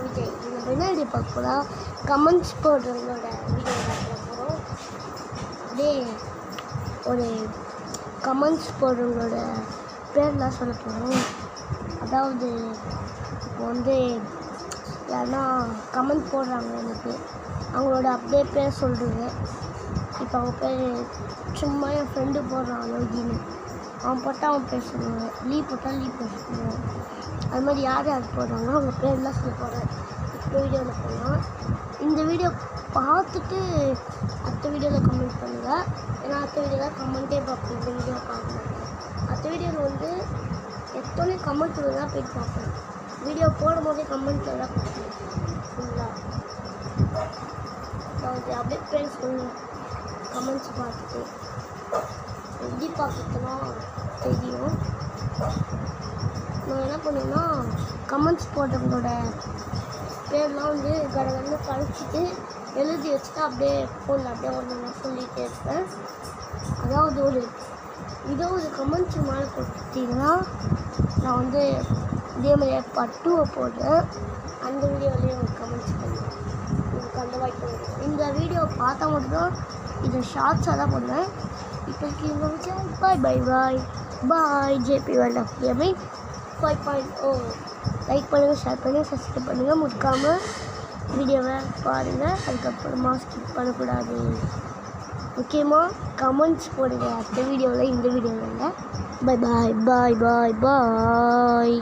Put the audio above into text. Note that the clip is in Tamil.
விஜய் இந்த பின்னாடி பார்க்க போகிறோம். கமெண்ட்ஸ் போடுறவங்களோட வீடியோ பார்க்க போகிறோம். அப்படியே ஒரு கமெண்ட்ஸ் போடுறவங்களோட பேர்லாம் சொல்ல போகிறோம். அதாவது இப்போ வந்து யாருன்னா கமெண்ட் போடுறாங்க எனக்கு, அவங்களோட அப்படியே பேர் சொல்கிறது. இப்போ அவங்க பேர் சும்மா என் ஃப்ரெண்டு போடுறான் யோகின்னு, அவன் போட்டால் அவன் பேர் சொல்லுவாங்க, லீ போட்டால் லீ பேர் சொல்லுவாங்க. அது மாதிரி யார் யார் போடுறாங்களோ அவங்க பேர்லாம் சொல்ல போகிறேன். இப்போ வீடியோவில் போகலாம். இந்த வீடியோ பார்த்துட்டு அடுத்த வீடியோவில் கமெண்ட் பண்ணுங்கள். ஏன்னா அடுத்த வீடியோவில் கமெண்ட்டே பார்ப்பேன். இந்த வீடியோ பார்க்கணும். அடுத்த வீடியோவில் வந்து எத்தனை கமெண்ட் தான் போய் பார்ப்பேன். வீடியோ போடும் போதே கமெண்ட்டில் தான் பார்ப்பேன் ஃபுல்லாக. அதாவது அப்படியே ஃப்ரெண்ட்ஸ் சொல்லுங்கள் கமெண்ட்ஸ் பார்த்துட்டு எப்படி பார்க்குறதுனா தெரியும். நான் என்ன பண்ணுவேன்னா கமெண்ட்ஸ் போடுறவங்களோட பேர்லாம் வந்து கடகடன்னு கழிச்சிட்டு எழுதி வச்சுட்டு அப்படியே ஃபோனில் அப்படியே ஒன்று சொல்லிகிட்டே இருப்பேன். அதாவது ஒரு 20 கமெண்ட்ஸ் மேலே கொடுத்தீங்கன்னா நான் வந்து இதே மாதிரி பார்ட் 2 போடுறேன். அந்த வீடியோலேயே உங்களுக்கு கமெண்ட்ஸ் பண்ணுவேன். உங்களுக்கு அந்த வாய்ப்பு வரும். இந்த வீடியோ பார்த்தா மட்டும்தான் இதை ஷார்ட்ஸாக தான் போடுவேன். இப்போதைக்கு bye bye bye bye. JP world of gaming 5.0 like பண்ணுங்கள், ஷேர் பண்ணுங்கள், சப்ஸ்கிரைப் பண்ணுங்கள். முக்காமல் வீடியோவை பாருங்கள். அதுக்கப்புறமா ஸ்கிப் பண்ணக்கூடாது. முக்கியமாக கமெண்ட்ஸ் போடுங்க அடுத்த வீடியோவில், இந்த வீடியோவில். பாய் பாய் பாய் பாய் பாய்.